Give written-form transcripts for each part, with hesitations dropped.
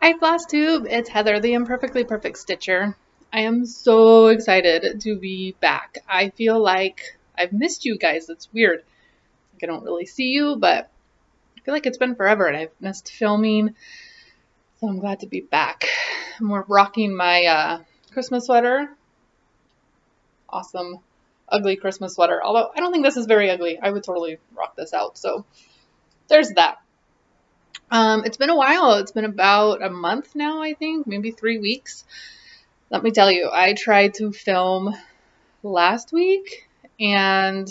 Hi, Tube. It's Heather, the Imperfectly Perfect Stitcher. I am so excited to be back. I feel like I've missed you guys. It's weird. Like I don't really see you, but I feel like it's been forever and I've missed filming. So I'm glad to be back. I'm rocking my Christmas sweater. Awesome, ugly Christmas sweater. Although I don't think this is very ugly. I would totally rock this out. So there's that. It's been a while. It's been about a month now, I think, maybe 3 weeks. Let me tell you, I tried to film last week and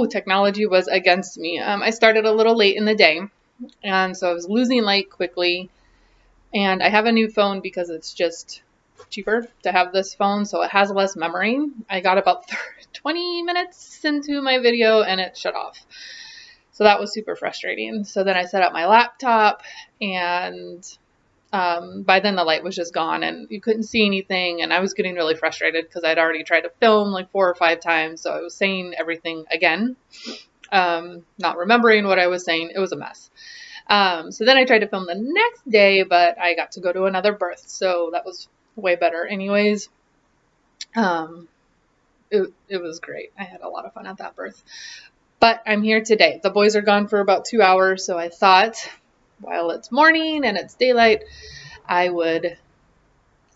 technology was against me. I started a little late in the day and so I was losing light quickly. And I have a new phone because it's just cheaper to have this phone, so it has less memory. I got about 20 minutes into my video and it shut off. So that was super frustrating. So then I set up my laptop and by then the light was just gone and you couldn't see anything, and I was getting really frustrated because I'd already tried to film like 4 or 5 times, so I was saying everything again, not remembering what I was saying. It was a mess. So then I tried to film the next day, but I got to go to another birth, so that was way better anyways. It was great. I had a lot of fun at that birth. But I'm here today. The boys are gone for about 2 hours, so I thought while it's morning and it's daylight, I would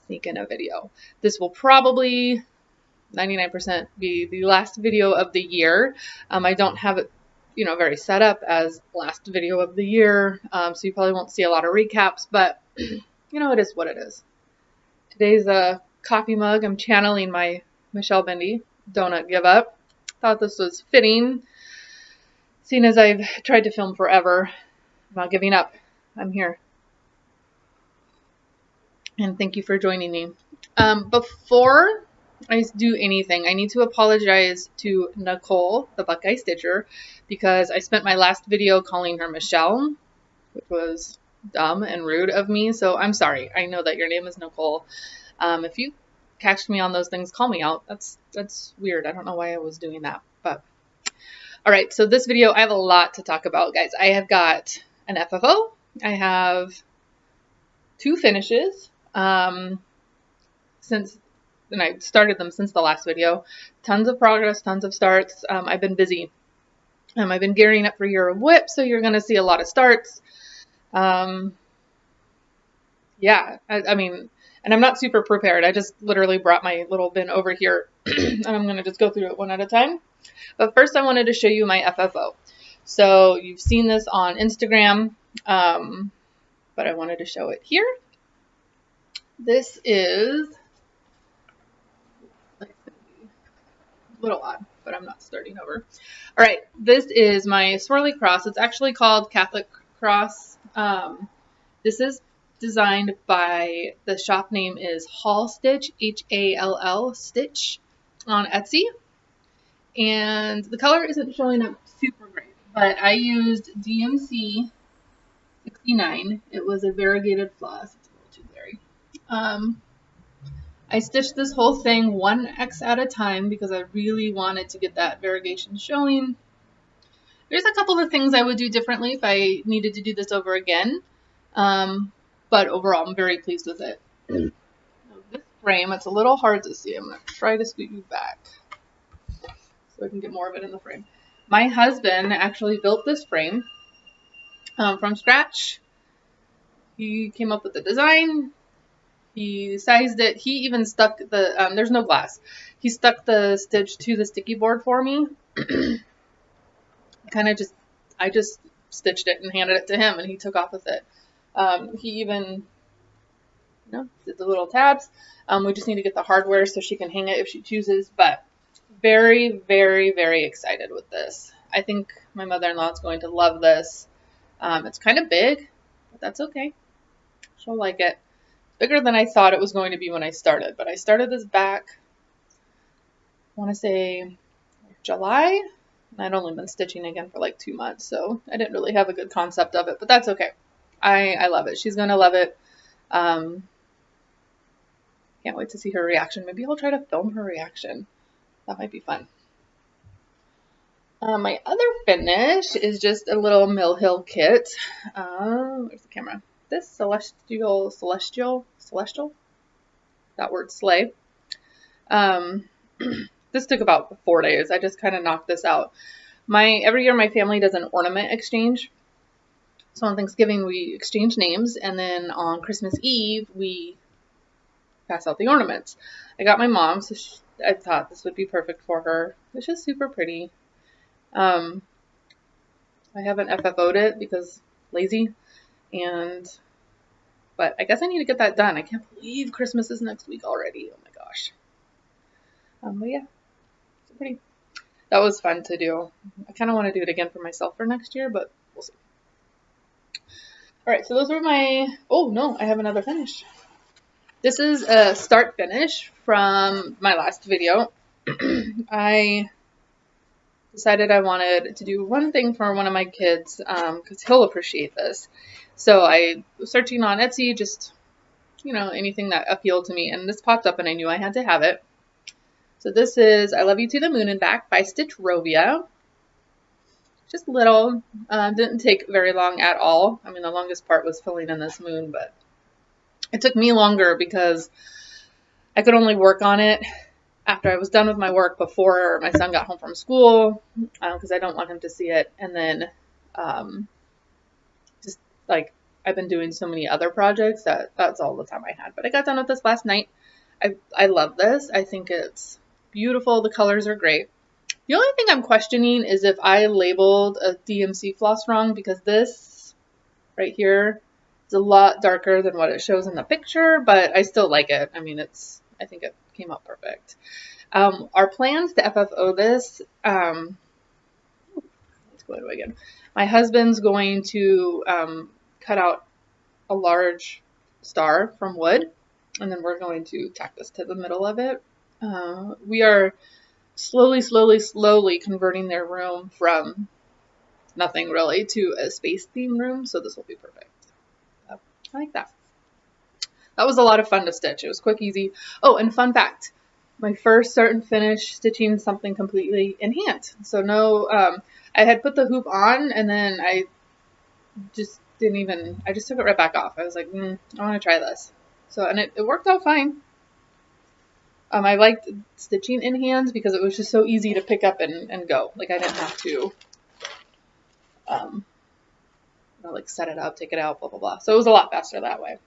sneak in a video. This will probably 99% be the last video of the year. I don't have it, very set up as last video of the year, so you probably won't see a lot of recaps, but it is what it is. Today's a coffee mug. I'm channeling my Michelle Bendy, Donut Give Up. Thought this was fitting, seeing as I've tried to film forever. I'm not giving up. I'm here. And thank you for joining me. Before I do anything, I need to apologize to Nicole, the Buckeye Stitcher, because I spent my last video calling her Michelle, which was dumb and rude of me. So I'm sorry. I know that your name is Nicole. If you catch me on those things, call me out. That's weird. I don't know why I was doing that, but all right. So this video, I have a lot to talk about, guys. I have got an FFO. I have 2 finishes. And I started them since the last video. Tons of progress, tons of starts. I've been busy. I've been gearing up for Year of Whip, so you're going to see a lot of starts. Yeah, I mean, and I'm not super prepared. I just literally brought my little bin over here, and I'm going to just go through it one at a time. But first, I wanted to show you my FFO. So you've seen this on Instagram, but I wanted to show it here. This is a little odd, but I'm not starting over. All right, this is my swirly cross. It's actually called Catholic Cross. This is designed by, the shop name is HallStitch, H-A-L-L Stitch, on Etsy. And the color isn't showing up super great, but I used DMC 69. It was a variegated floss. It's a little too glary. I stitched this whole thing 1x at a time because I really wanted to get that variegation showing. There's a couple of things I would do differently if I needed to do this over again. But overall, I'm very pleased with it. This frame, it's a little hard to see. I'm going to try to scoot you back so I can get more of it in the frame. My husband actually built this frame from scratch. He came up with the design. He sized it. He even stuck the, there's no glass. He stuck the stitch to the sticky board for me. I just stitched it and handed it to him, and he took off with it. He even, did the little tabs. We just need to get the hardware so she can hang it if she chooses, but very, very, very excited with this. I think my mother-in-law is going to love this. It's kind of big, but that's okay. She'll like it. Bigger than I thought it was going to be when I started, but I started this back, I want to say July. I'd only been stitching again for like 2 months, so I didn't really have a good concept of it, but that's okay. I love it. She's going to love it. Can't wait to see her reaction. Maybe I'll try to film her reaction. That might be fun. My other finish is just a little Mill Hill kit. Where's the camera? this celestial, that word sleigh. This took about 4 days. I just kind of knocked this out. Every year my family does an ornament exchange. So on Thanksgiving we exchange names, and then on Christmas Eve we pass out the ornaments. I got my mom, so I thought this would be perfect for her. It's just super pretty. I haven't FFO'd it because lazy, but I guess I need to get that done. I can't believe Christmas is next week already. Oh my gosh. But yeah, it's pretty. That was fun to do. I kind of want to do it again for myself for next year, but we'll see. All right, so those were oh no, I have another finish. This is a start finish from my last video. I decided I wanted to do one thing for one of my kids because he'll appreciate this. So I was searching on Etsy, just, anything that appealed to me. And this popped up and I knew I had to have it. So this is I Love You to the Moon and Back by Stitch Rovia. Just little. Didn't take very long at all. I mean, the longest part was filling in this moon, but it took me longer because I could only work on it after I was done with my work before my son got home from school, because I don't want him to see it. And then just like I've been doing so many other projects that's all the time I had. But I got done with this last night. I love this. I think it's beautiful. The colors are great. The only thing I'm questioning is if I labeled a DMC floss wrong, because this right here is a lot darker than what it shows in the picture, but I still like it. I mean, I think it came out perfect. Our plans to FFO this, let's go to it again. My husband's going to cut out a large star from wood, and then we're going to tack this to the middle of it. We are slowly converting their room from nothing really to a space theme room, so this will be perfect. I like that. That was a lot of fun to stitch. It was quick, easy. Oh, and fun fact, my first start and finish stitching something completely in hand. So no, I had put the hoop on and then I just took it right back off. I was like, I want to try this. So, and it worked out fine. I liked stitching in hand because it was just so easy to pick up and go. Like I didn't have to, like set it up, take it out, blah, blah, blah. So it was a lot faster that way.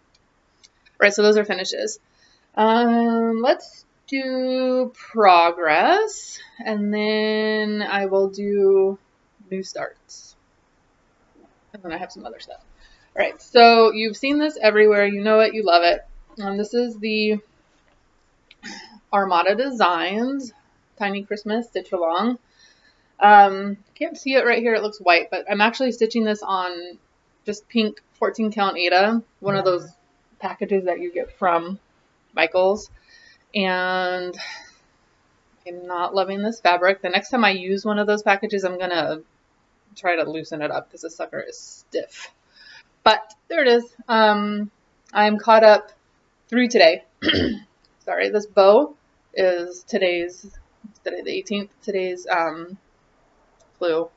Right, so those are finishes. Let's do progress, and then I will do new starts. And then I have some other stuff. All right, so you've seen this everywhere. You know it, you love it. This is the Armada Designs Tiny Christmas Stitch Along. Can't see it right here. It looks white, but I'm actually stitching this on just pink 14 count Aida, one of those packages that you get from Michaels. And I'm not loving this fabric. The next time I use one of those packages, I'm gonna try to loosen it up because this sucker is stiff. But there it is. I'm caught up through today. Sorry, this bow is today the 18th. Today's clue.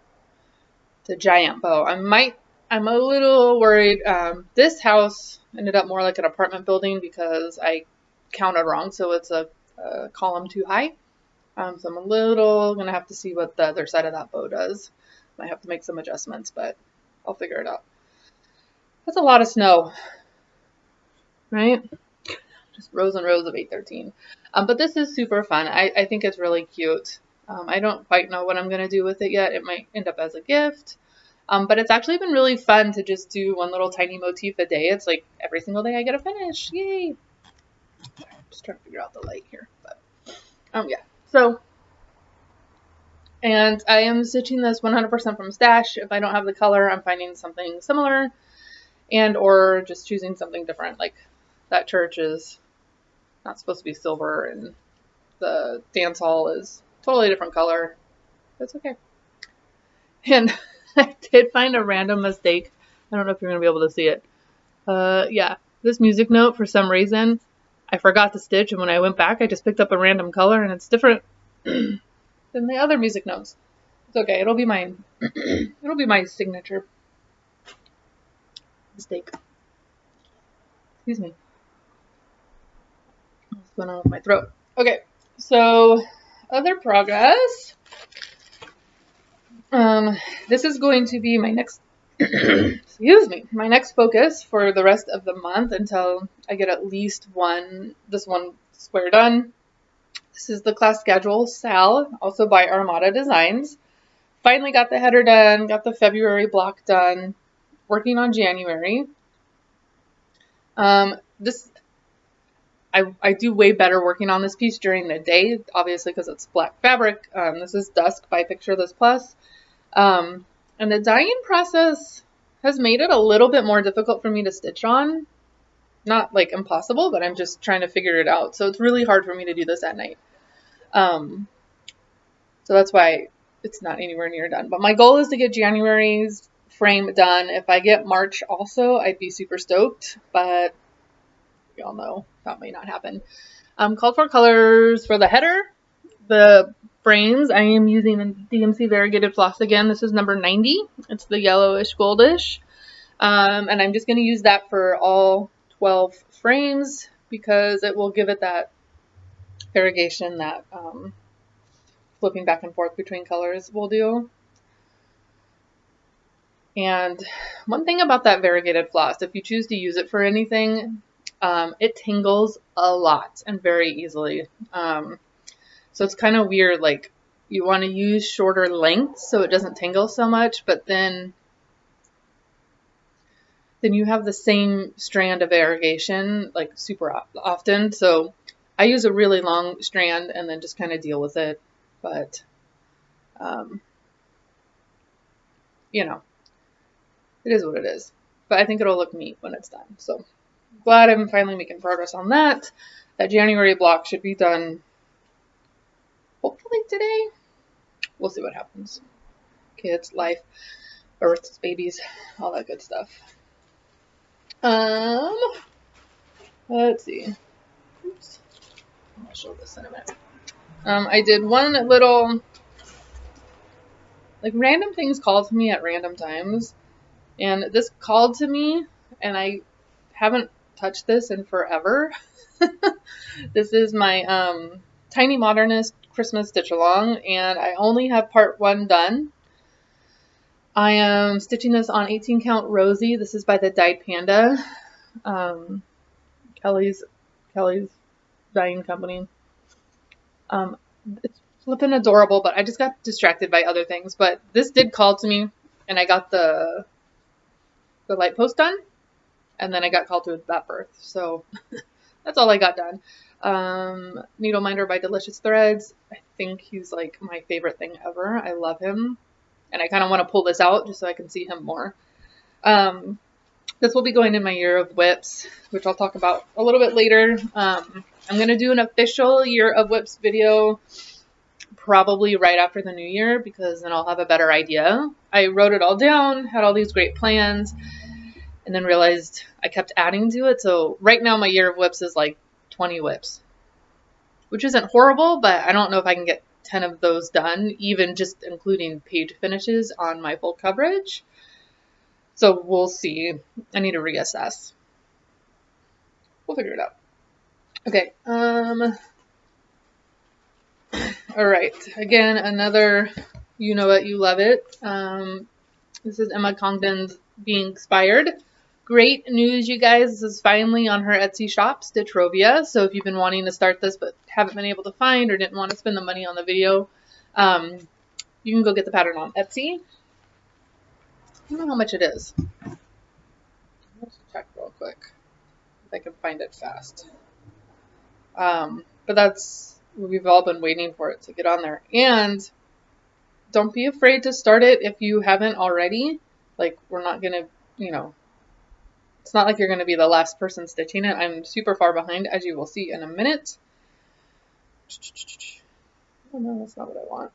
It's a giant bow. I'm a little worried. This house ended up more like an apartment building because I counted wrong, so it's a column too high. So I'm gonna have to see what the other side of that bow does. Might have to make some adjustments, but I'll figure it out. That's a lot of snow, right? Just rows and rows of 813. But this is super fun. I think it's really cute. I don't quite know what I'm gonna do with it yet. It might end up as a gift. But it's actually been really fun to just do one little tiny motif a day. It's like every single day I get a finish. Yay! Just trying to figure out the light here. But yeah. So, and I am stitching this 100% from stash. If I don't have the color, I'm finding something similar and or just choosing something different. Like that church is not supposed to be silver and the dance hall is totally different color. That's okay. And I did find a random mistake. I don't know if you're going to be able to see it. Yeah, this music note, for some reason, I forgot to stitch, and when I went back, I just picked up a random color, and it's different than the other music notes. It's okay. It'll be my, it'll be my signature mistake. Excuse me. What's going on with my throat? Okay, so other progress. This is going to be my next, excuse me, my next focus for the rest of the month until I get at least this one square done. This is the class schedule, Sal, also by Armada Designs. Finally got the header done, got the February block done, working on January. I do way better working on this piece during the day, obviously because it's black fabric. This is Dusk by Picture This Plus. And the dyeing process has made it a little bit more difficult for me to stitch on. Not like impossible, but I'm just trying to figure it out. So it's really hard for me to do this at night. So that's why it's not anywhere near done. But my goal is to get January's frame done. If I get March also, I'd be super stoked. But y'all know that may not happen. Called for colors for the header. The frames, I am using a DMC variegated floss again. This is number 90. It's the yellowish goldish. And I'm just going to use that for all 12 frames because it will give it that variegation that flipping back and forth between colors will do. And one thing about that variegated floss, if you choose to use it for anything, it tingles a lot and very easily. So it's kind of weird, like you want to use shorter lengths so it doesn't tingle so much, but then you have the same strand of variegation like super often. So I use a really long strand and then just kind of deal with it. But, you know, it is what it is. But I think it'll look neat when it's done. So glad I'm finally making progress on that. That January block should be done hopefully today. We'll see what happens. Kids, life, births, babies, all that good stuff. Let's see. Oops. I'll show this in a minute. I did one little, like random things called to me at random times. And this called to me and I haven't touched this in forever. This is my Tiny Modernist Christmas stitch along and I only have part 1 done. I am stitching this on 18 count Rosie. This is by the Dyed Panda, Kelly's dyeing company. It's flippin' adorable, but I just got distracted by other things. But this did call to me, and I got the light post done, and then I got called to that birth. So that's all I got done. Needle Minder by Delicious Threads. I think he's like my favorite thing ever. I love him. And I kind of want to pull this out just so I can see him more. This will be going in my year of whips, which I'll talk about a little bit later. I'm going to do an official year of whips video probably right after the new year because then I'll have a better idea. I wrote it all down, had all these great plans, and then realized I kept adding to it. So right now my year of whips is like 20 whips, which isn't horrible, but I don't know if I can get 10 of those done, even just including page finishes on my full coverage. So we'll see. I need to reassess. We'll figure it out. Okay. All right. Again, another You Know It, You Love It. This is Emma Congdon's Being Inspired. Great news, you guys. This is finally on her Etsy shop, Stitchrovia. So if you've been wanting to start this but haven't been able to find or didn't want to spend the money on the video, you can go get the pattern on Etsy. I don't know how much it is. Let's check real quick if I can find it fast. But that's what we've all been waiting for it to get on there. And don't be afraid to start it if you haven't already. Like, we're not going to, you know, it's not like you're going to be the last person stitching it. I'm super far behind, as you will see in a minute. Oh no, that's not what I want.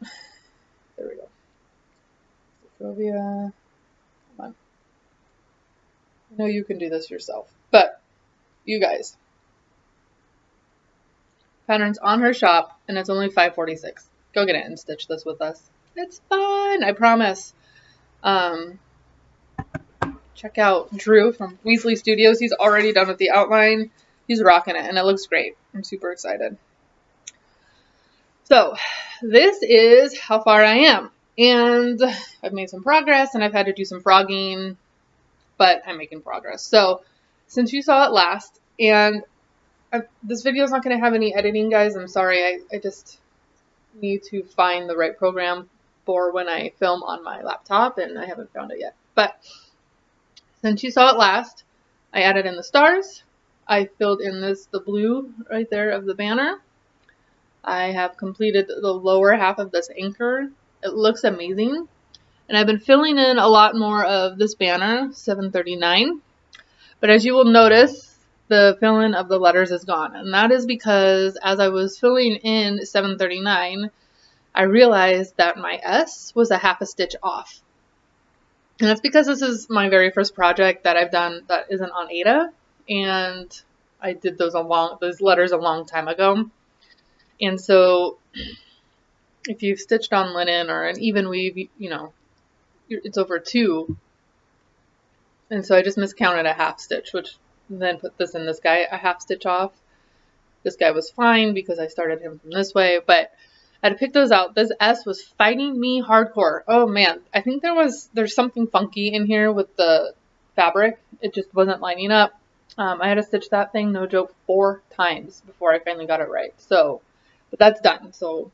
There we go. Stitchrovia. Come on. I know you can do this yourself, but you guys. Pattern's on her shop, and it's only $5.46. Go get it and stitch this with us. It's fun, I promise. check out Drew from Weasley Studios. He's already done with the outline. He's rocking it, and it looks great. I'm super excited. So this is how far I am. And I've made some progress, and I've had to do some frogging, but I'm making progress. So since you saw it last, and this video is not going to have any editing, guys. I'm sorry. I just need to find the right program for when I film on my laptop, and I haven't found it yet. But since you saw it last, I added in the stars. I filled in the blue right there of the banner. I have completed the lower half of this anchor. It looks amazing. And I've been filling in a lot more of this banner, 739. But as you will notice, the fill-in of the letters is gone. And that is because as I was filling in 739, I realized that my S was a half a stitch off. And that's because this is my very first project that I've done that isn't on Ada. And I did those letters a long time ago. And so if you've stitched on linen or an even weave, you know, it's over 2. And so I just miscounted a half stitch, which then put this in this guy a half stitch off. This guy was fine because I started him from this way, but I had to pick those out. This S was fighting me hardcore. Oh man, I think there's something funky in here with the fabric. It just wasn't lining up. I had to stitch that thing, no joke, 4 times before I finally got it right. So, but that's done. So,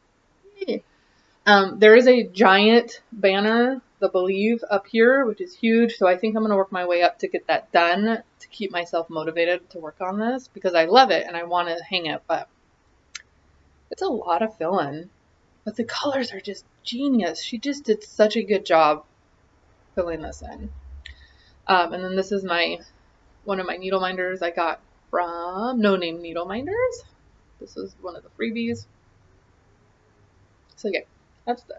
there is a giant banner, the Believe, up here, which is huge. So I think I'm going to work my way up to get that done to keep myself motivated to work on this because I love it and I want to hang it, but it's a lot of fill-in. But the colors are just genius. She just did such a good job filling this in. And then this is one of my needle minders I got from No Name Needle Minders. This is one of the freebies. So yeah, that's done.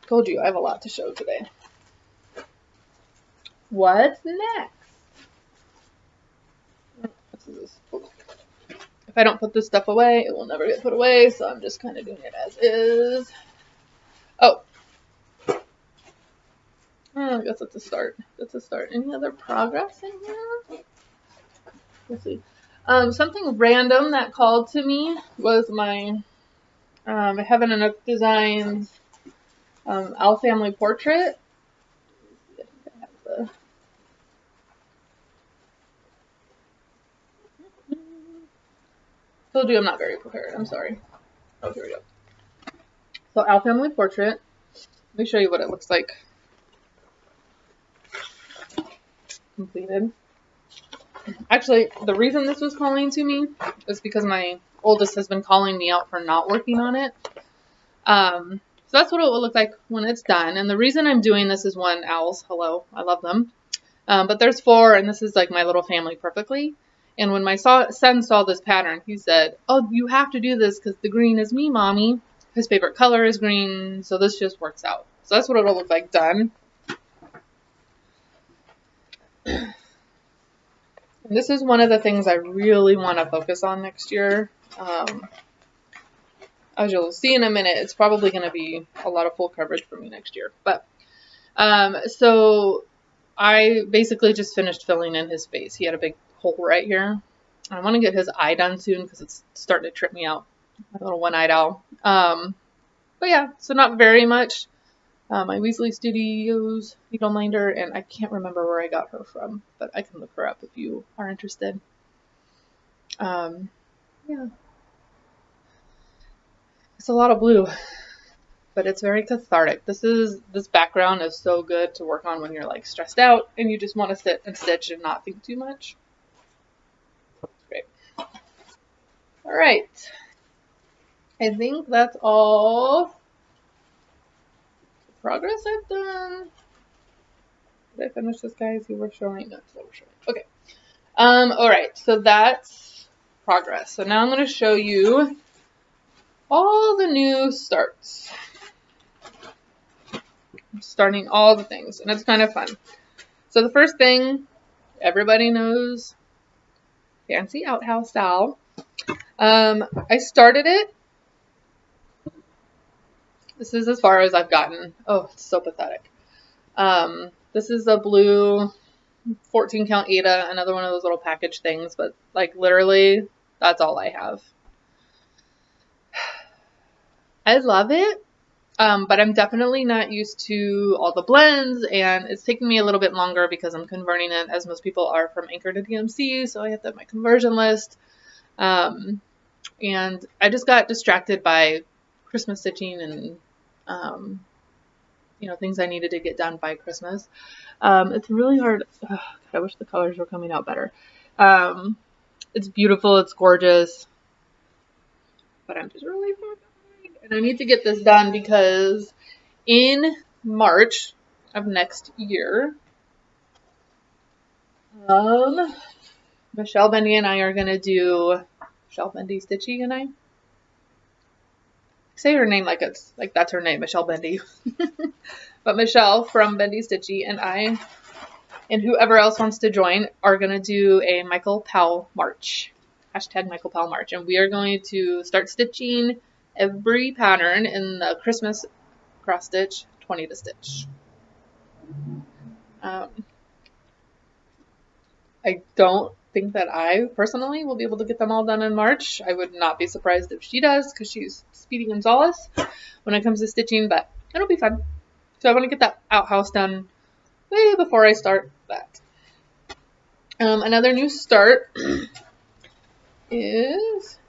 Told you I have a lot to show today. What's next? If I don't put this stuff away, it will never get put away, so I'm just kind of doing it as is. Oh. I guess that's a start. That's a start. Any other progress in here? Let's see. Something random that called to me was my Heaven and Nook Designs Owl Family Portrait. I think I have the... Told you I'm not very prepared. I'm sorry. Oh, here we go. So Owl Family Portrait. Let me show you what it looks like completed. Actually, the reason this was calling to me is because my oldest has been calling me out for not working on it. So that's what it will look like when it's done. And the reason I'm doing this is one, owls, hello, I love them. But there's 4, and this is like my little family perfectly. And when my son saw this pattern, he said, oh, you have to do this because the green is me, mommy. His favorite color is green, so this just works out. So that's what it'll look like done. And this is one of the things I really want to focus on next year. As you'll see in a minute, it's probably going to be a lot of full coverage for me next year. But so I basically just finished filling in his face. He had a big hole right here. I want to get his eye done soon because it's starting to trip me out. My little one-eyed owl. But yeah, so not very much. My Weasley Studios needle minder, and I can't remember where I got her from, but I can look her up if you are interested. Yeah. It's a lot of blue, but it's very cathartic. This background is so good to work on when you're like stressed out and you just want to sit and stitch and not think too much. Great. All right. I think that's all the progress I've done. Did I finish this, guys? You were showing? No, that's what we're showing. Okay. All right. So that's progress. So now I'm going to show you all the new starts. I'm starting all the things, and it's kind of fun. So the first thing, everybody knows, fancy outhouse style. I started it. This is as far as I've gotten. Oh, it's so pathetic. This is a blue 14 count Ada, another one of those little package things, but like literally that's all I have. I love it, but I'm definitely not used to all the blends, and it's taking me a little bit longer because I'm converting it, as most people are, from Anchor to DMC, so I have to have my conversion list. And I just got distracted by Christmas stitching and, you know, things I needed to get done by Christmas. It's really hard. Ugh, I wish the colors were coming out better. It's beautiful. It's gorgeous. But I'm just really far behind. And I need to get this done because in March of next year, Michelle Bendy and I are going to do, Michelle Bendy Stitchy and I say her name like it's like that's her name, Michelle Bendy. But Michelle from Bendy Stitchy and I, and whoever else wants to join, are going to do a Michael Powell March. Hashtag Michael Powell March. And we are going to start stitching every pattern in the Christmas cross stitch 20 to stitch. I don't think that I personally will be able to get them all done in March. I would not be surprised if she does, because she's Speedy Gonzalez when it comes to stitching, but it'll be fun. So I want to get that outhouse done way before I start that. Another new start is,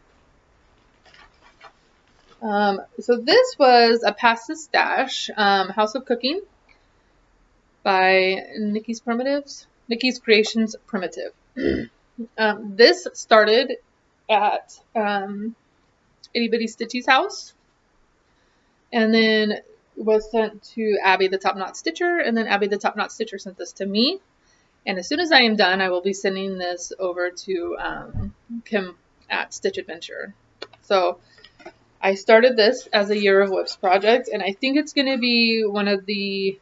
so this was a Pass the Stash, House of Cooking by Nikki's Creations Primitive. This started at Itty Bitty Stitchy's house, and then was sent to Abby the Top Knot Stitcher, and then Abby the Top Knot Stitcher sent this to me. And as soon as I am done, I will be sending this over to Kim at Stitch Adventure. So I started this as a Year of Whips project, and I think it's going to be one of the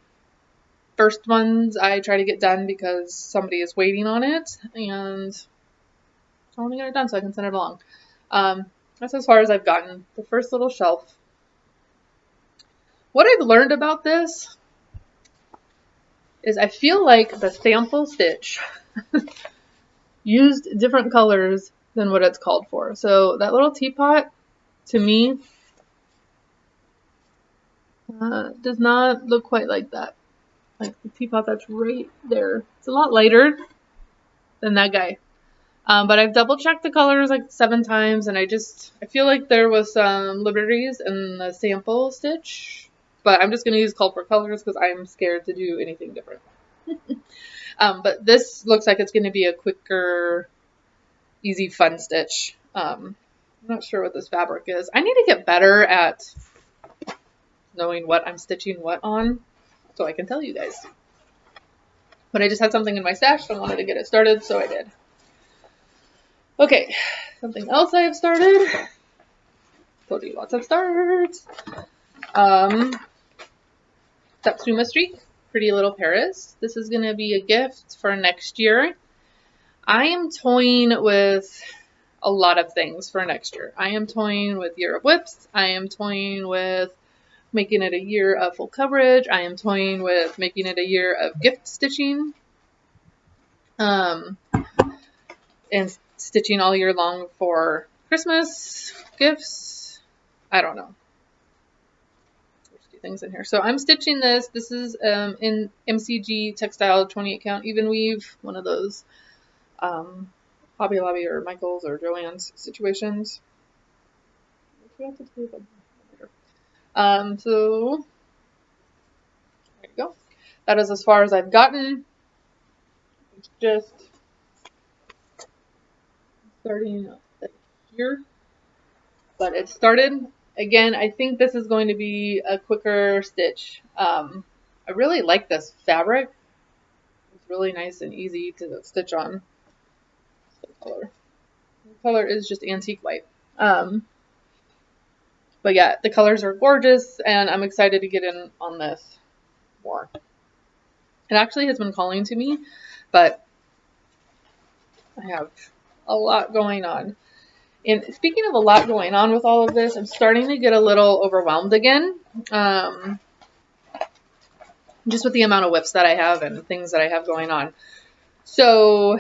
first ones I try to get done because somebody is waiting on it, and I want to get it done so I can send it along. That's as far as I've gotten. The first little shelf. What I've learned about this is I feel like the sample stitch used different colors than what it's called for. So that little teapot, to me, does not look quite like that. Like the teapot that's right there. It's a lot lighter than that guy. But I've double checked the colors like 7 times, and I feel like there was some liberties in the sample stitch. But I'm just going to use culprit colors because I'm scared to do anything different. But this looks like it's going to be a quicker, easy, fun stitch. I'm not sure what this fabric is. I need to get better at knowing what I'm stitching what on so I can tell you guys. But I just had something in my stash, so I wanted to get it started, so I did. Okay, something else I have started. Told you lots of starts. Satsuma Street, Pretty Little Paris. This is going to be a gift for next year. I am toying with a lot of things for next year. I am toying with Year of Whips. I am toying with making it a year of full coverage. I am toying with making it a year of gift stitching. And stitching all year long for Christmas gifts. I don't know. Things in here. So I'm stitching this. This is in MCG Textile 28 count even weave, one of those Hobby Lobby or Michael's or Joann's situations. So there you go. That is as far as I've gotten. It's just starting here, but it started. Again, I think this is going to be a quicker stitch. I really like this fabric. It's really nice and easy to stitch on. The color is just antique white. But yeah, the colors are gorgeous, and I'm excited to get in on this more. It actually has been calling to me, but I have a lot going on. And speaking of a lot going on with all of this, I'm starting to get a little overwhelmed again. just with the amount of whips that I have and things that I have going on. So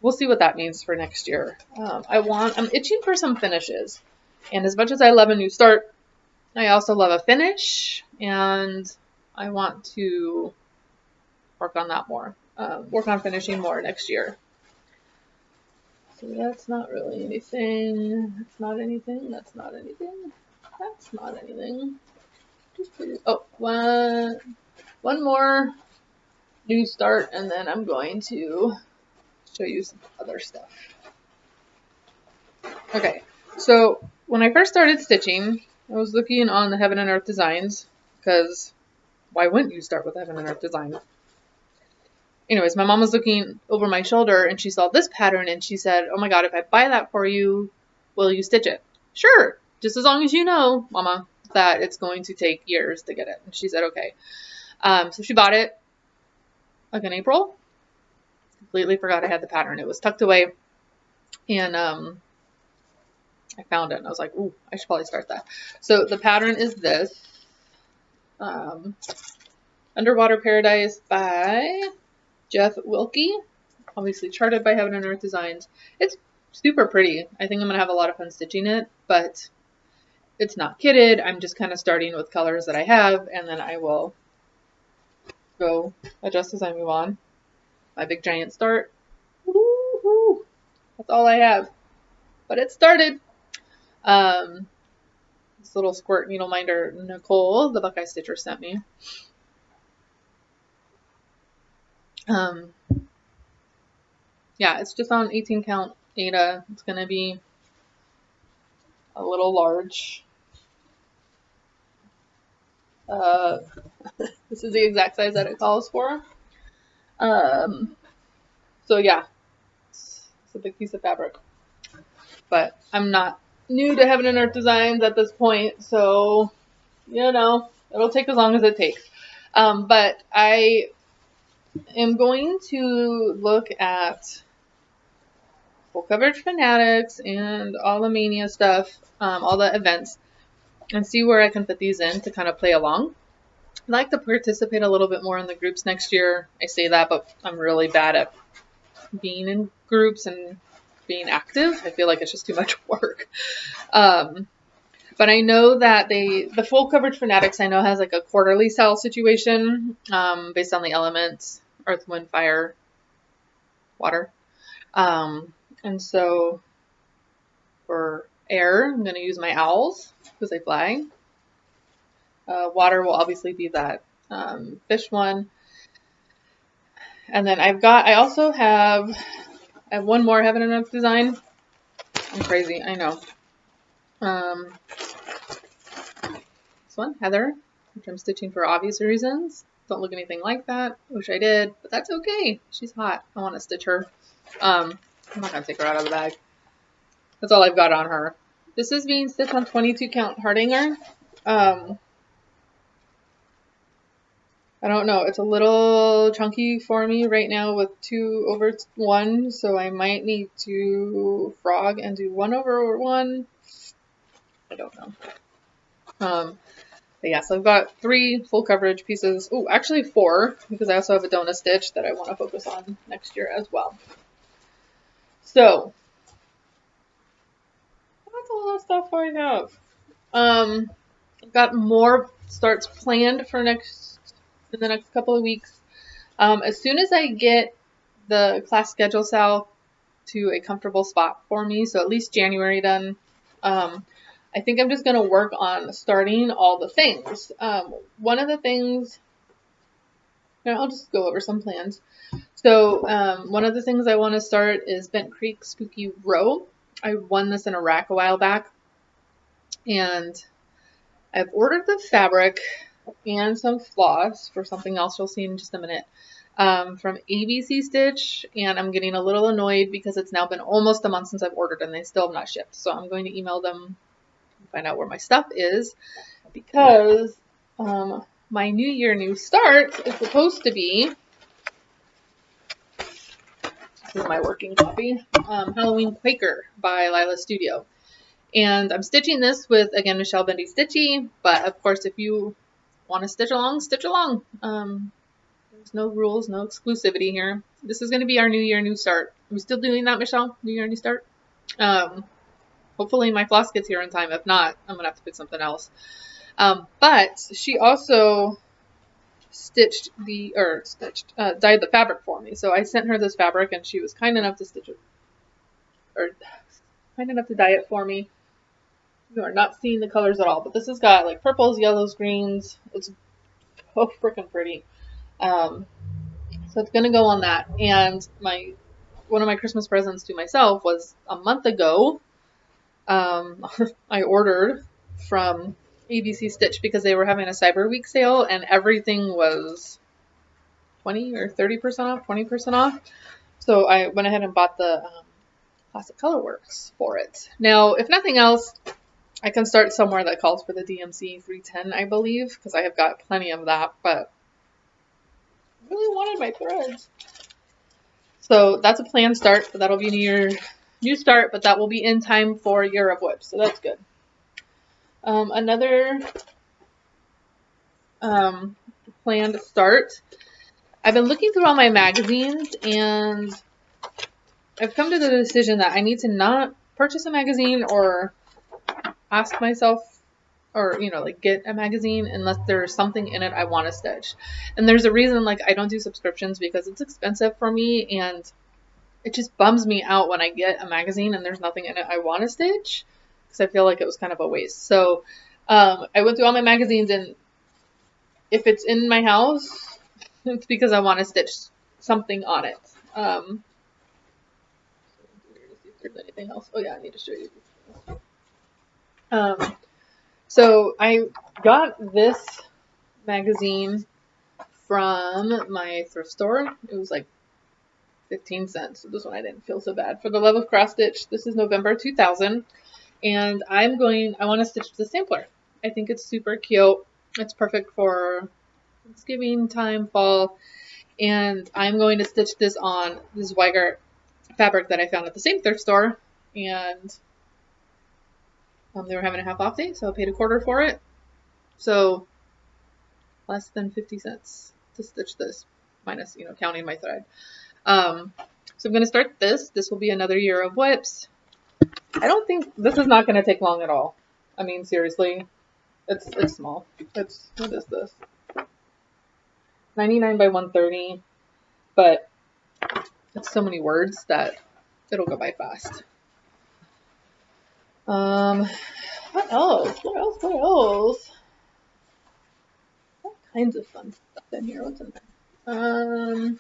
we'll see what that means for next year. I'm itching for some finishes. And as much as I love a new start, I also love a finish, and I want to work on that more. Work on finishing more next year. So that's not really anything. That's not anything. That's not anything. That's not anything. Oh, one more new start, and then I'm going to show you some other stuff. Okay, so when I first started stitching, I was looking on the Heaven and Earth Designs, because why wouldn't you start with Heaven and Earth Design? Anyways, my mom was looking over my shoulder and she saw this pattern and she said, "Oh my God, if I buy that for you, will you stitch it?" "Sure, just as long as you know, Mama, that it's going to take years to get it." And she said, "Okay." So she bought it like in April. Completely forgot I had the pattern. It was tucked away, and I found it and I was like, "Ooh, I should probably start that." So the pattern is this. Underwater Paradise by Jeff Wilkie, obviously charted by Heaven and Earth Designs. It's super pretty. I think I'm going to have a lot of fun stitching it, but it's not kitted. I'm just kind of starting with colors that I have, and then I will go adjust as I move on. My big giant start. Woo-hoo. That's all I have. But it started. This little squirt needle minder Nicole, the Buckeye Stitcher, sent me. Yeah, it's just on 18 count Aida. It's going to be a little large. This is the exact size that it calls for. So yeah, it's a big piece of fabric. But I'm not new to Heaven and Earth Designs at this point, so, you know, it'll take as long as it takes. But I am going to look at Full Coverage Fanatics and all the Mania stuff, all the events, and see where I can fit these in to kind of play along. I'd like to participate a little bit more in the groups next year. I say that, but I'm really bad at being in groups and being active. I feel like it's just too much work. But I know that the Full Coverage Fanatics, I know, has like a quarterly sale situation based on the elements: earth, wind, fire, water. And so for air, I'm going to use my owls because they fly. Water will obviously be that fish one. And then I also have one more Heaven and Earth design. I'm crazy, I know. This one, Heather, which I'm stitching for obvious reasons. Don't look anything like that. Wish I did, but that's okay. She's hot. I want to stitch her. I'm not going to take her out of the bag. That's all I've got on her. This is being stitched on 22 count Hardinger. I don't know. It's a little chunky for me right now with 2/1, so I might need to frog and do 1/1. I don't know. But yeah, so I've got 3 full coverage pieces. Oh, actually 4, because I also have a donut stitch that I want to focus on next year as well. So that's a lot of stuff I have. I've got more starts planned for in the next couple of weeks. As soon as I get the class schedule cell to a comfortable spot for me, so at least January done, I think I'm just going to work on starting all the things. One of the things, I'll just go over some plans. So one of the things I want to start is Bent Creek Spooky Row. I won this in a rack a while back, and I've ordered the fabric and some floss for something else you'll see in just a minute from ABC Stitch, and I'm getting a little annoyed because it's now been almost a month since I've ordered and they still have not shipped. So I'm going to email them and find out where my stuff is, because my New Year New Start is supposed to be, this is my working copy, Halloween Quaker by Lila Studio. And I'm stitching this with, again, Michelle Bendy Stitchy, but of course if you Want to stitch along? Stitch along. There's no rules, no exclusivity here. This is going to be our new year, new start. Are we still doing that, Michelle? New year, new start? Hopefully my floss gets here in time. If not, I'm going to have to pick something else. But she also dyed the fabric for me. So I sent her this fabric and she was kind enough to stitch it, or kind enough to dye it for me. You are not seeing the colors at all, but this has got like purples, yellows, greens. It's so freaking pretty. So it's gonna go on that. And one of my Christmas presents to myself was a month ago. I ordered from ABC Stitch because they were having a Cyber Week sale and everything was 20 or 30% off, 20% off. So I went ahead and bought the Classic Colorworks for it. Now, if nothing else, I can start somewhere that calls for the DMC 310, I believe, because I have got plenty of that, but I really wanted my threads. So that's a planned start, but that'll be new start, but that will be in time for Year of Whips, so that's good. Another planned start. I've been looking through all my magazines, and I've come to the decision that I need to not purchase a magazine or ask myself, or, you know, like get a magazine unless there's something in it I want to stitch. And there's a reason, like, I don't do subscriptions because it's expensive for me, and it just bums me out when I get a magazine and there's nothing in it I want to stitch, because I feel like it was kind of a waste. So I went through all my magazines, and if it's in my house, it's because I want to stitch something on it. See if there's anything else. Oh yeah, I need to show you. So I got this magazine from my thrift store. It was like 15 cents. So this one I didn't feel so bad. For the Love of Cross Stitch, this is November 2000. And I want to stitch the sampler. I think it's super cute. It's perfect for Thanksgiving time, fall. And I'm going to stitch this on this Weiger fabric that I found at the same thrift store. And they were having a half off day, so I paid $1/4 for it. So less than 50 cents to stitch this, minus, you know, counting my thread. So I'm going to start this. This will be another Year of Whips. I don't think this is not going to take long at all. I mean, seriously, it's small. What is this? 99 by 130, but it's so many words that it'll go by fast. What else? All kinds of fun stuff in here. What's in there?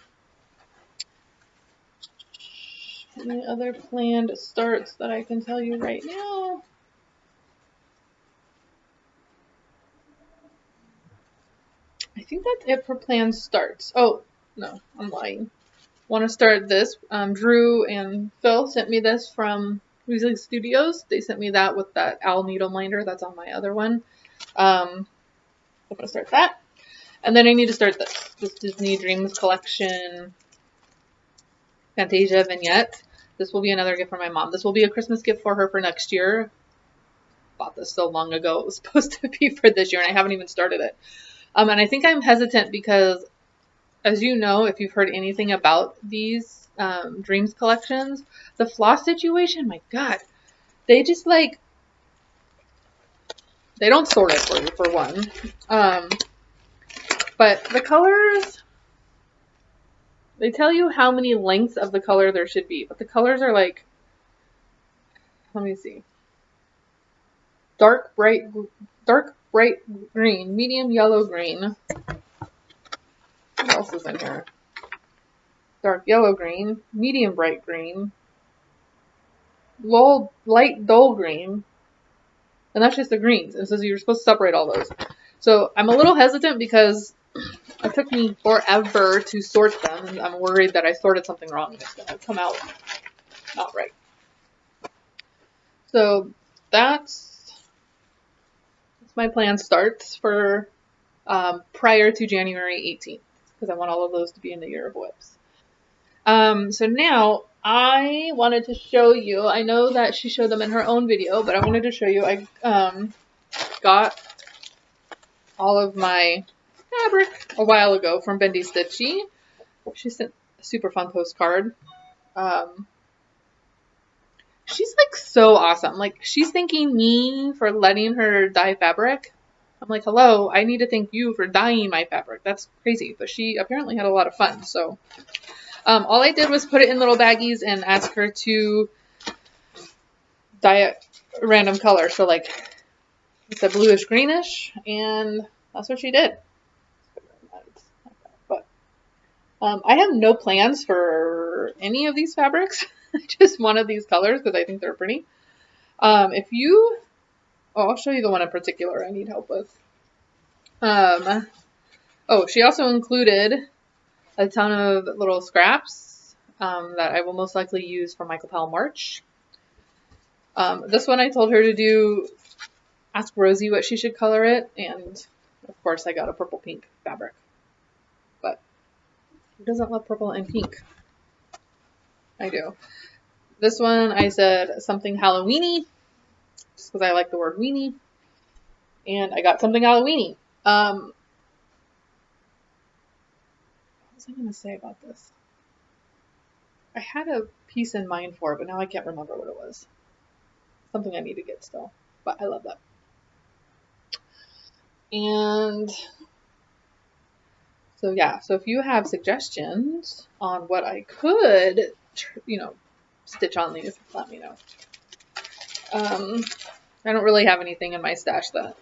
Any other planned starts that I can tell you right now? I think that's it for planned starts. Oh, no, I'm lying. Want to start this. Drew and Phil sent me this from Weasley Studios. They sent me that with that owl needle minder that's on my other one. I'm going to start that. And then I need to start this Disney Dreams Collection Fantasia vignette. This will be another gift for my mom. This will be a Christmas gift for her for next year. Bought this so long ago. It was supposed to be for this year, and I haven't even started it. And I think I'm hesitant because, as you know, if you've heard anything about these Dreams collections, the floss situation, my God, they just like, they don't sort it for you, for one. But the colors, they tell you how many lengths of the color there should be, but the colors are like, let me see, dark bright green, medium yellow green. What else is in here? Dark yellow green, medium bright green, light dull green, and that's just the greens. And so you're supposed to separate all those. So I'm a little hesitant because it took me forever to sort them, and I'm worried that I sorted something wrong and it's going to come out not right. So that's my plan starts for prior to January 18th, because I want all of those to be in the Year of Whips. So now I wanted to show you, I know that she showed them in her own video, but I wanted to show you, I got all of my fabric a while ago from Bendy Stitchy. She sent a super fun postcard. She's like so awesome. Like, she's thanking me for letting her dye fabric. I'm like, hello, I need to thank you for dyeing my fabric. That's crazy. But she apparently had a lot of fun. So all I did was put it in little baggies and ask her to dye it a random color. So like it's a bluish greenish, and that's what she did. But I have no plans for any of these fabrics. I just wanted these colors because I think they're pretty. I'll show you the one in particular I need help with. She also included a ton of little scraps that I will most likely use for my Capel March. This one I told her to ask Rosie what she should color it, and of course I got a purple pink fabric. But who doesn't love purple and pink? I do. This one I said something Halloweeny, just because I like the word weenie. And I got something Halloweeny. What was I going to say about this? I had a piece in mind for it, but now I can't remember what it was. Something I need to get still, but I love that. And so yeah, so if you have suggestions on what I could, stitch on these, let me know. I don't really have anything in my stash that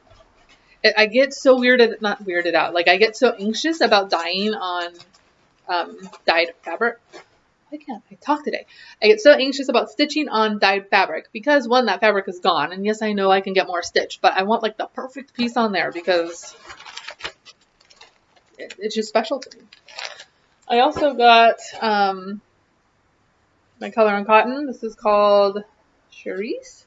I get so not weirded out. Like, I get so anxious about dyeing on dyed fabric. Why can't I talk today? I get so anxious about stitching on dyed fabric because, one, that fabric is gone, and yes, I know I can get more stitch, but I want like the perfect piece on there because it's just special to me. I also got my color on cotton. This is called Charisse.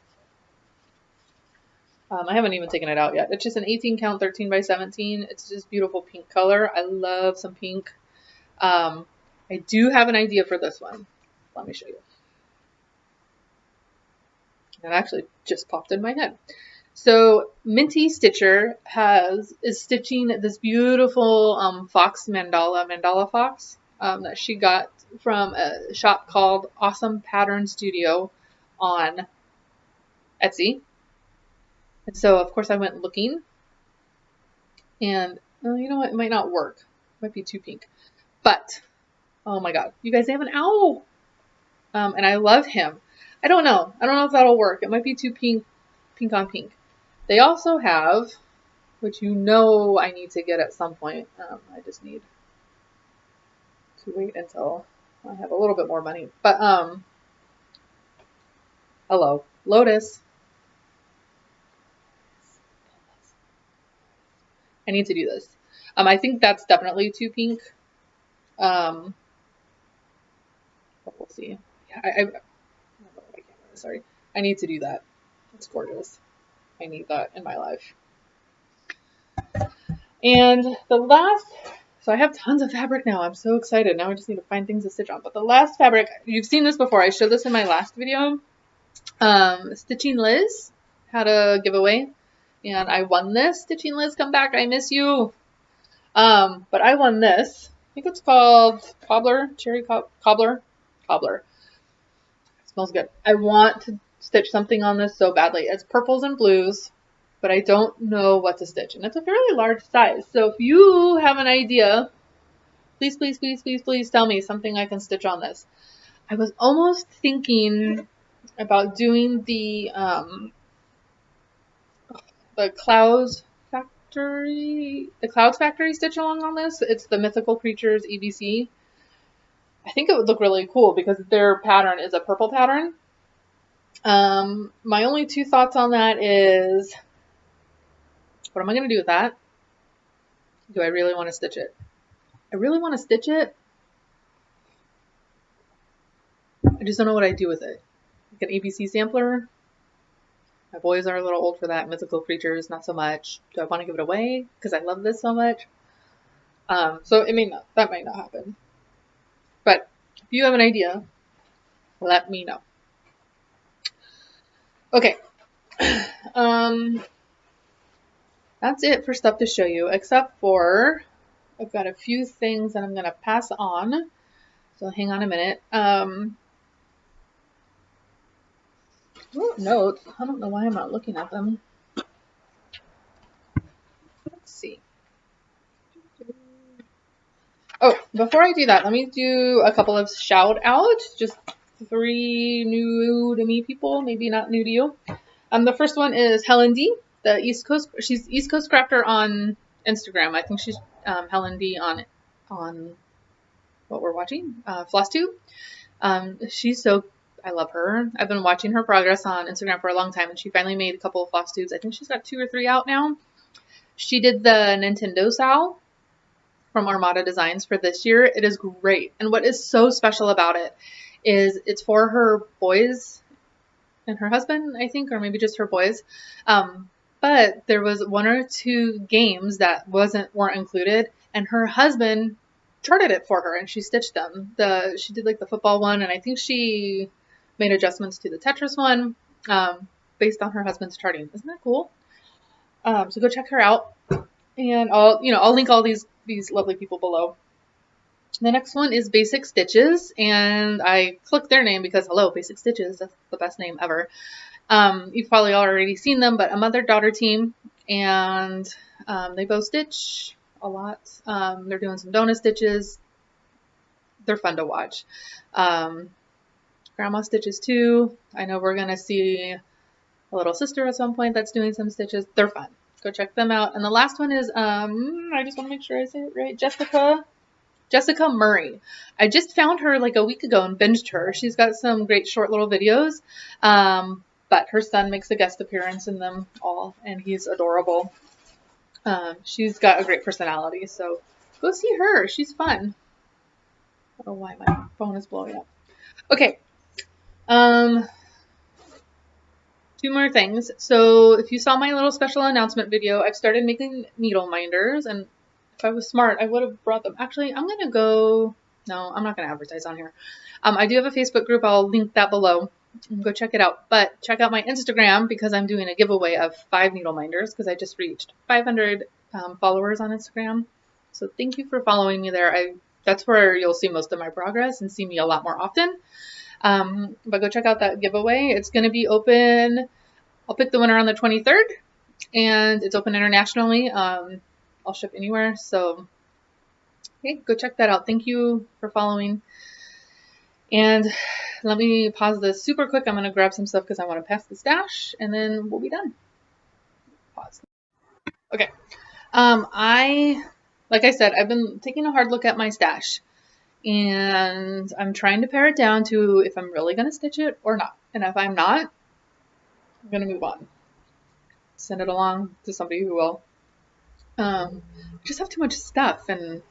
I haven't even taken it out yet. It's just an 18 count 13 by 17. It's just beautiful pink color. I love some pink. I do have an idea for this one. Let me show you. It actually just popped in my head. So Minty Stitcher is stitching this beautiful fox mandala fox that she got from a shop called Awesome Pattern Studio on Etsy. And so of course I went looking, and you know what? It might not work. It might be too pink, but oh my god, you guys, they have an owl. And I love him. I don't know if that'll work. It might be too pink on pink. They also have, which I need to get at some point. I just need to wait until I have a little bit more money. But hello, Lotus. I need to do this. I think that's definitely too pink. But we'll see. Sorry. I need to do that. It's gorgeous. I need that in my life. And so I have tons of fabric now. I'm so excited. Now I just need to find things to stitch on. But the last fabric, you've seen this before. I showed this in my last video. Stitching Liz had a giveaway, and I won this. Stitching Liz, come back. I miss you. But I won this. I think it's called Cherry Cobbler. It smells good. I want to stitch something on this so badly. It's purples and blues, but I don't know what to stitch. And it's a fairly large size. So if you have an idea, please, please, please, please, please tell me something I can stitch on this. I was almost thinking about doing the Clouds Factory stitch along on this. It's the Mythical Creatures EBC. I think it would look really cool because their pattern is a purple pattern. My only two thoughts on that is, what am I going to do with that? Do I really want to stitch it? I really want to stitch it. I just don't know what I do with it. Like an ABC sampler. My boys are a little old for that. Mythical Creatures, not so much. Do I want to give it away? Because I love this so much. So that might not happen. But if you have an idea, let me know. Okay. That's it for stuff to show you, except for I've got a few things that I'm going to pass on. So hang on a minute. Notes. I don't know why I'm not looking at them. Let's see. Oh, before I do that, let me do a couple of shout outs. Just 3 new to me people, maybe not new to you. The first one is Helen D, the East Coast. She's East Coast Crafter on Instagram. I think she's Helen D on what we're watching, FlossTube. She's so, I love her. I've been watching her progress on Instagram for a long time, and she finally made a couple of floss tubes. I think she's got 2 or 3 out now. She did the Nintendo Sow from Armada Designs for this year. It is great. And what is so special about it is it's for her boys and her husband, I think, or maybe just her boys. But there was 1 or 2 games that weren't included, and her husband charted it for her, and she stitched them. She did like the football one, and I think she made adjustments to the Tetris one based on her husband's charting. Isn't that cool? So go check her out, and I'll link all these lovely people below. The next one is Basic Stitches, and I clicked their name because hello, Basic Stitches, that's the best name ever. You've probably already seen them, but a mother-daughter team, and they both stitch a lot. They're doing some donut stitches. They're fun to watch. Grandma stitches too. I know we're going to see a little sister at some point that's doing some stitches. They're fun. Go check them out. And the last one is, I just want to make sure I say it right, Jessica Murray. I just found her like a week ago and binged her. She's got some great short little videos, but her son makes a guest appearance in them all, and he's adorable. She's got a great personality, so go see her. She's fun. I don't know why my phone is blowing up. Okay. 2 more things. So if you saw my little special announcement video, I've started making needle minders, and if I was smart, I would have brought them. Actually, I'm going to go, no, I'm not going to advertise on here. I do have a Facebook group. I'll link that below. Go check it out. But check out my Instagram because I'm doing a giveaway of 5 needle minders because I just reached 500 followers on Instagram. So thank you for following me there. That's where you'll see most of my progress and see me a lot more often. But go check out that giveaway. It's going to be open. I'll pick the winner on the 23rd, and it's open internationally. I'll ship anywhere. So, okay, go check that out. Thank you for following. And let me pause this super quick. I'm going to grab some stuff because I want to pass the stash, and then we'll be done. Pause. Okay. Like I said, I've been taking a hard look at my stash, and I'm trying to pare it down to if I'm really going to stitch it or not. And if I'm not, I'm going to move on. Send it along to somebody who will. I just have too much stuff, and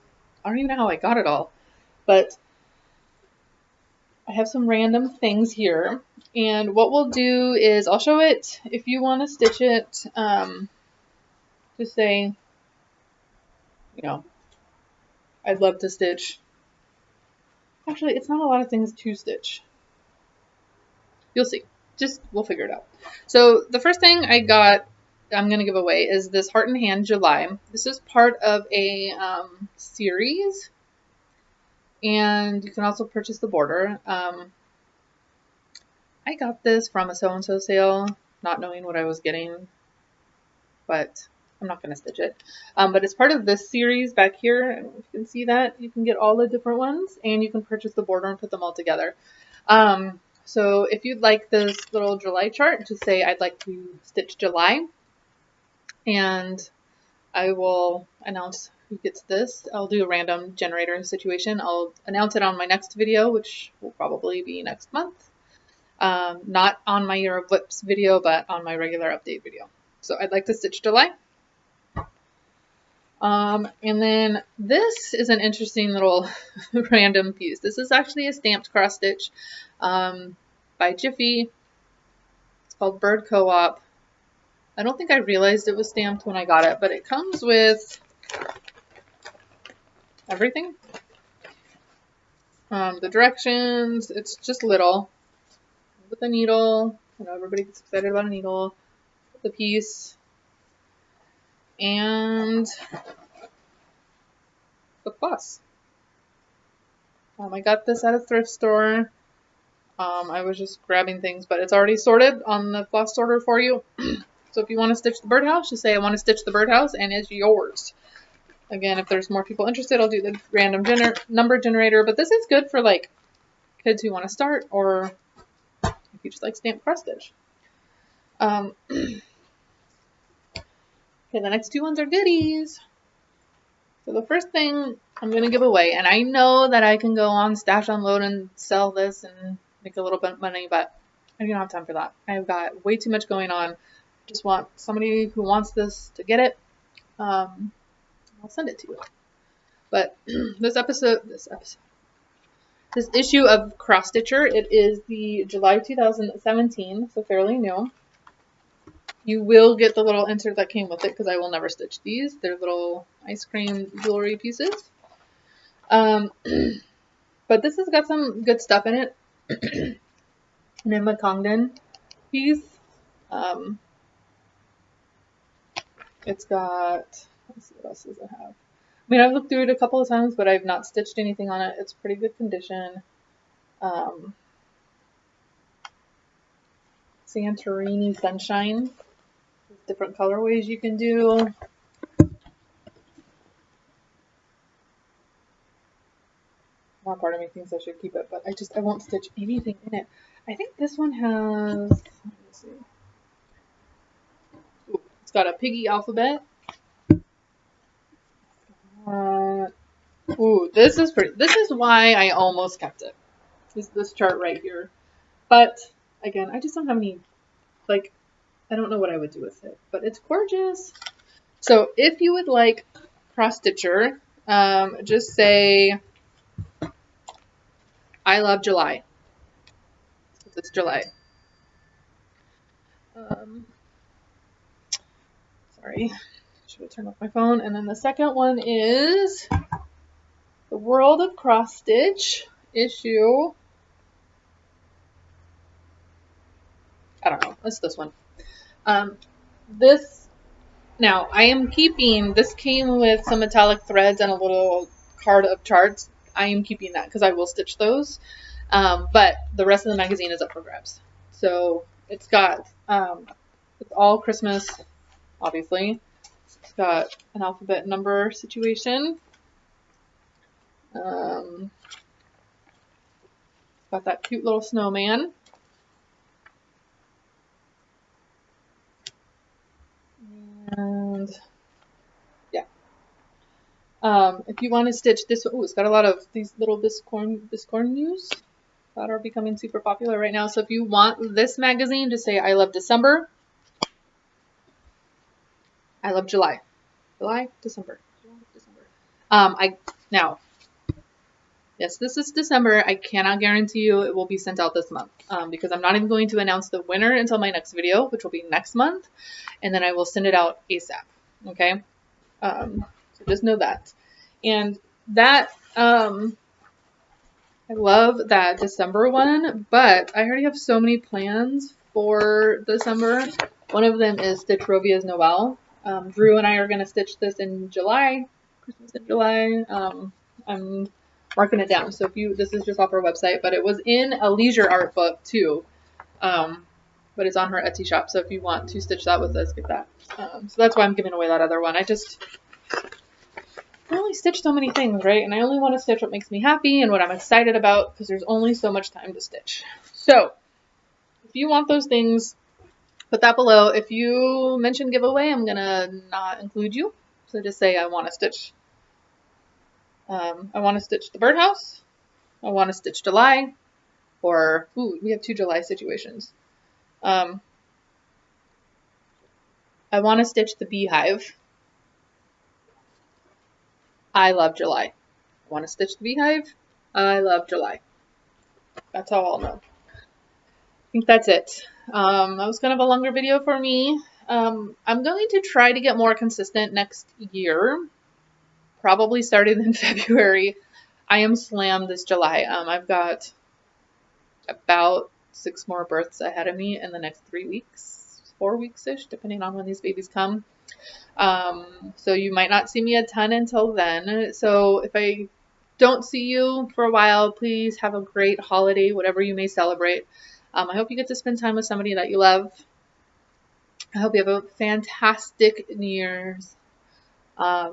I don't even know how I got it all. But I have some random things here, and what we'll do is I'll show it. If you want to stitch it, just say, I'd love to stitch. Actually, it's not a lot of things to stitch. You'll see. We'll figure it out. So the first thing I'm going to give away is this Heart and Hand July. This is part of a series, and you can also purchase the border. I got this from a so-and-so sale, not knowing what I was getting, but I'm not going to stitch it. But it's part of this series back here. I don't know if you can see that. You can get all the different ones, and you can purchase the border and put them all together. So if you'd like this little July chart, just say I'd like to stitch July, and I will announce who gets this. I'll do a random generator situation. I'll announce it on my next video, which will probably be next month. Not on my Year of Whips video, but on my regular update video. So I'd like to stitch July. And then this is an interesting little random piece. This is actually a stamped cross stitch by Jiffy. It's called Bird Co-op. I don't think I realized it was stamped when I got it, but it comes with everything. The directions, it's just little. With a needle, everybody gets excited about a needle. The piece. and the floss. I got this at a thrift store. I was just grabbing things, but it's already sorted on the floss sorter for you. So if you want to stitch the birdhouse, just say I want to stitch the birdhouse and it's yours. Again, if there's more people interested, I'll do the random number generator, but this is good for like kids who want to start, or if you just like stamp cross stitch. Okay, the next two ones are goodies. So the first thing I'm going to give away, and I know that I can go on Stash Unload and sell this and make a little bit of money, but I don't have time for that. I've got way too much going on. Just want somebody who wants this to get it. I'll send it to you. But this issue of Cross Stitcher, it is the July 2017, so fairly new. You will get the little insert that came with it because I will never stitch these. They're little ice cream jewelry pieces. But this has got some good stuff in it. An Emma Congdon piece. It's got, let's see, what else does it have? I mean, I've looked through it a couple of times, but I've not stitched anything on it. It's pretty good condition. Santorini Sunshine. Different colorways you can do. One part of me thinks I should keep it, but I won't stitch anything in it. I think this one has, let me see. Ooh, it's got a piggy alphabet. Ooh, this is pretty. This is why I almost kept it. This chart right here. But again, I just don't have any, like, I don't know what I would do with it, but it's gorgeous. So if you would like cross stitcher, just say, I love July. It's July. Sorry, should have turned off my phone. And then the second one is the World of Cross Stitch issue. I don't know. It's this one. Now I am keeping, this came with some metallic threads and a little card of charts. I am keeping that because I will stitch those. But the rest of the magazine is up for grabs. So it's got, it's all Christmas, obviously. It's got an alphabet number situation. Got that cute little snowman. And yeah. If you want to stitch this, oh, it's got a lot of these little biscorn news that are becoming super popular right now. So if you want this magazine, just say I love December. I love July. December. Now, yes, this is December. I cannot guarantee you it will be sent out this month because I'm not even going to announce the winner until my next video, which will be next month. And then I will send it out ASAP. Okay. So just know that. And that, I love that December one, but I already have so many plans for December. One of them is Stitch Rovia's Noel. Drew and I are going to stitch this in July, Christmas in July. I'm marking it down. So if you, this is just off our website, but it was in a leisure art book too. But it's on her Etsy shop. So if you want to stitch that with us, get that. So that's why I'm giving away that other one. I only stitch so many things, right? And I only want to stitch what makes me happy and what I'm excited about because there's only so much time to stitch. So if you want those things, put that below. If you mention giveaway, I'm going to not include you. So just say I want to stitch. I want to stitch the birdhouse. I want to stitch July. Or, ooh, we have 2 July situations. I want to stitch the beehive. I love July. I want to stitch the beehive. I love July. That's all I'll know. I think that's it. That was kind of a longer video for me. I'm going to try to get more consistent next year. Probably starting in February. I am slammed this July. I've got about 6 more births ahead of me in the next 3 weeks, 4 weeks-ish, depending on when these babies come. So you might not see me a ton until then. So if I don't see you for a while, please have a great holiday, whatever you may celebrate. I hope you get to spend time with somebody that you love. I hope you have a fantastic New Year's. I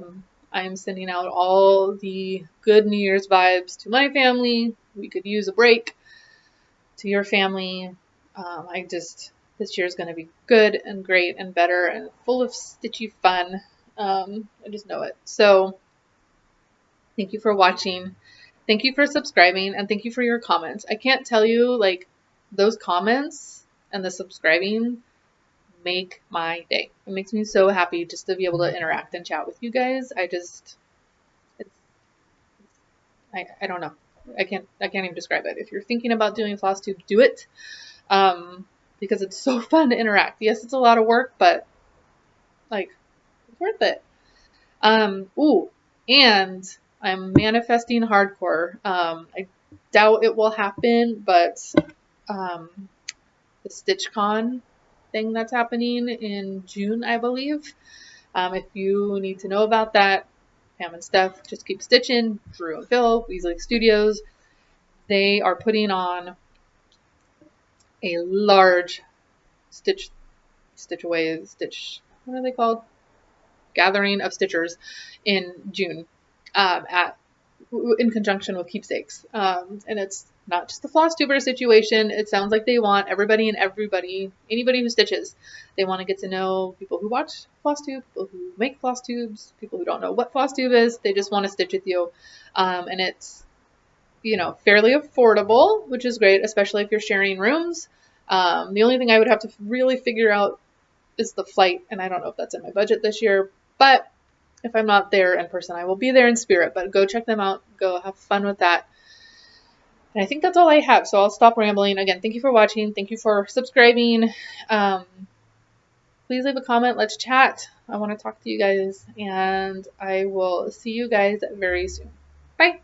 am sending out all the good New Year's vibes to my family. We could use a break. To your family. This year is going to be good and great and better and full of stitchy fun. I just know it. So thank you for watching. Thank you for subscribing, and thank you for your comments. I can't tell you, like, those comments and the subscribing make my day. It makes me so happy just to be able to interact and chat with you guys. I don't know. I can't even describe it. If you're thinking about doing floss tube, do it. Because it's so fun to interact. Yes, it's a lot of work, but like, it's worth it. Ooh, and I'm manifesting hardcore. I doubt it will happen, but the StitchCon thing that's happening in June, I believe. If you need to know about that, Pam and Steph, just keep stitching. Drew and Phil, Weasley Studios, they are putting on a large what are they called? Gathering of stitchers in June in conjunction with Keepsakes. And it's not just the floss tuber situation. It sounds like they want everybody, anybody who stitches. They want to get to know people who watch floss tube, people who make floss tubes, people who don't know what floss tube is. They just want to stitch with you. And it's, fairly affordable, which is great, especially if you're sharing rooms. The only thing I would have to really figure out is the flight, and I don't know if that's in my budget this year, but if I'm not there in person, I will be there in spirit. But go check them out. Go have fun with that. And I think that's all I have, so I'll stop rambling. Again, thank you for watching. Thank you for subscribing. Please leave a comment. Let's chat. I want to talk to you guys, and I will see you guys very soon. Bye.